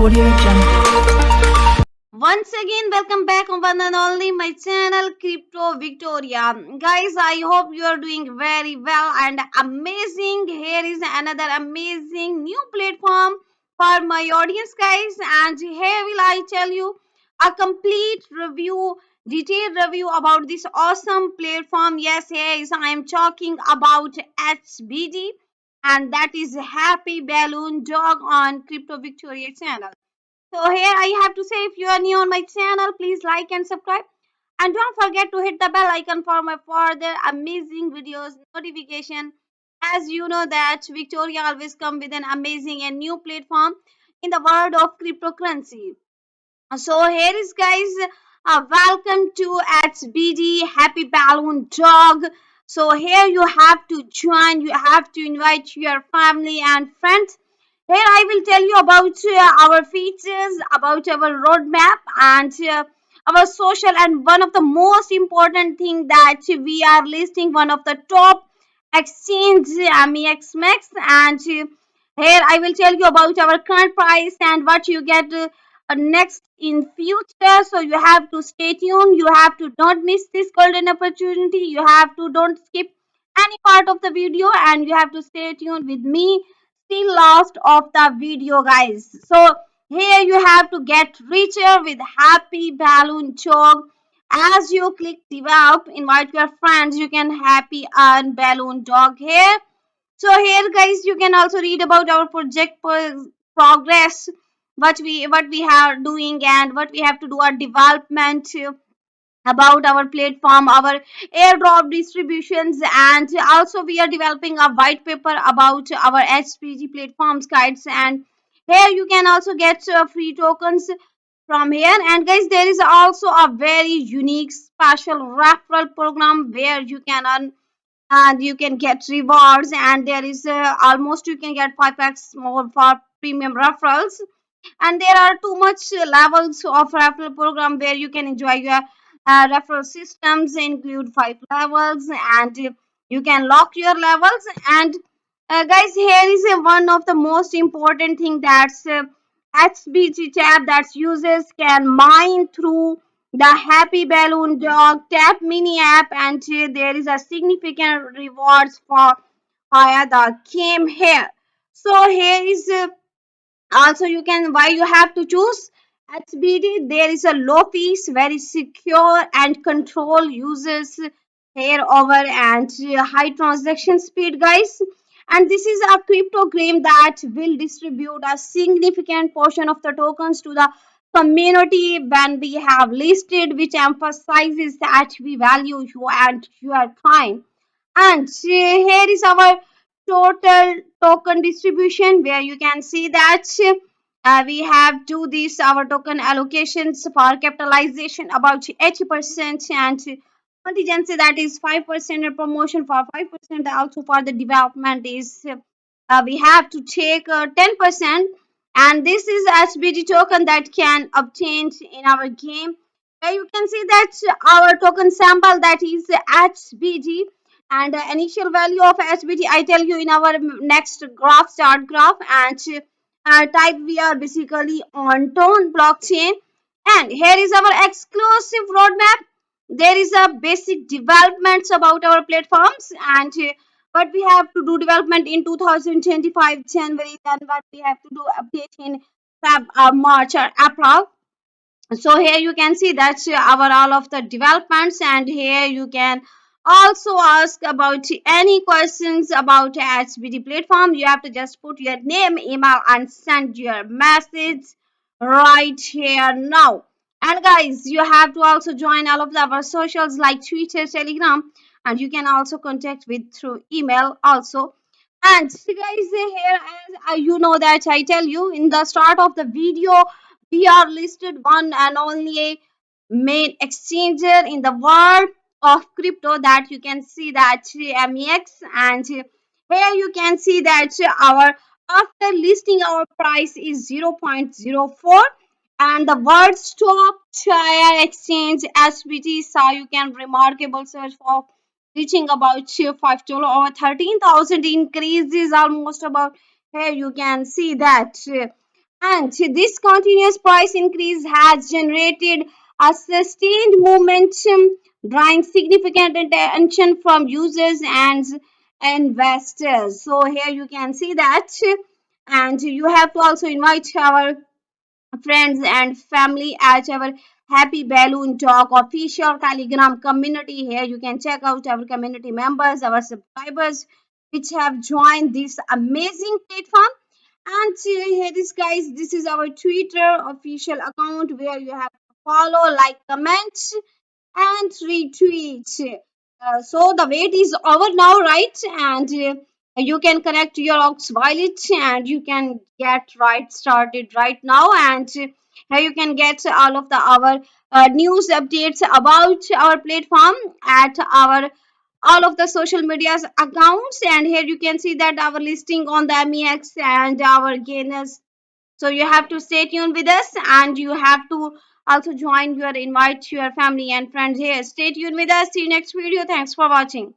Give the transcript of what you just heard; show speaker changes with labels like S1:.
S1: Audio Jungle.
S2: Once again, welcome back on one and only my channel Crypto Victoria. Guys, I hope you are doing very well and amazing. Here is another amazing new platform for my audience, guys. And here will I tell you a complete review, detailed review about this awesome platform. Yes, here is I am talking about HBD, and that is Happy Balloon Dog on Crypto Victoria channel. So here I have to say, if you are new on my channel, please like and subscribe. And don't forget to hit the bell icon for my further amazing videos notification. As you know that Victoria always come with an amazing and new platform in the world of cryptocurrency. So here is guys, welcome to HBD Happy Balloon Dog. So here you have to join, you have to invite your family and friends. Here I will tell you about our features, about our roadmap, and our social, and one of the most important thing that we are listing one of the top exchange MEX Max, and here I will tell you about our current price and what you get next in future. So you have to stay tuned, you have to not miss this golden opportunity, you have to don't skip any part of the video, and you have to stay tuned with me till last of the video, guys. So here you have to get richer with Happy Balloon Dog. As you click develop, invite your friends, you can happy earn Balloon Dog here. So here guys, you can also read about our project progress, what we are doing and what we have to do, our development, about our platform, our airdrop distributions, and also we are developing a white paper about our HPG platforms guides. And here you can also get free tokens from here. And guys, there is also a very unique special referral program where you can earn and you can get rewards, and there is almost you can get 5x more for premium referrals. And there are too much levels of referral program where you can enjoy your referral systems include 5 levels, and you can lock your levels. And guys, here is one of the most important thing, that's HBG tab that users can mine through the Happy Balloon Dog Tap mini app, and there is a significant rewards for via the game here. So here is also you can why you have to choose HBD. There is a low fees, very secure and control users here over, and high transaction speed, guys. And this is a cryptogram that will distribute a significant portion of the tokens to the community when we have listed, which emphasizes that we value you and your time. And here is our total token distribution, where you can see that we have do this our token allocations for capitalization about 80%, and contingency that is 5%, and promotion for 5%. Also for the development is we have to take 10%. And this is HBD token that can obtain in our game. You can see that our token sample that is HBD, and initial value of HBD I tell you in our next graph, chart graph. And type we are basically on Tone blockchain. And here is our exclusive roadmap. There is a basic developments about our platforms, and what we have to do development in 2025 January, then what we have to do update in Feb or March or April. So here you can see that's our all of the developments. And here you can also ask about any questions about HBD platform. You have to just put your name, email, and send your message right here now. And guys, you have to also join all of our socials like Twitter, Telegram, and you can also contact with through email also. And guys, here as you know that I tell you in the start of the video, we are listed one and only main exchanger in the world of crypto, that you can see that MEX. And here you can see that our after listing our price is 0.04, and the world's top tier exchange SBT saw you can remarkable search for reaching about $5 over 13,000 increases almost about. Here you can see that And this continuous price increase has generated a sustained momentum, drawing significant attention from users and investors. So here you can see that, and you have to also invite our friends and family at our Happy Balloon Talk official Telegram community. Here you can check out our community members, our subscribers, which have joined this amazing platform. And here is, guys, this is our Twitter official account where you have to follow, like, comment, and retweet. So the wait is over now, right? And you can connect your Ox wallet and you can get right started right now. And here you can get all of the our news updates about our platform at our all of the social medias accounts. And here you can see that our listing on the MEX and our gainers. So you have to stay tuned with us, and you have to also join your invite your family and friends here. Stay tuned with us. See you next video. Thanks for watching.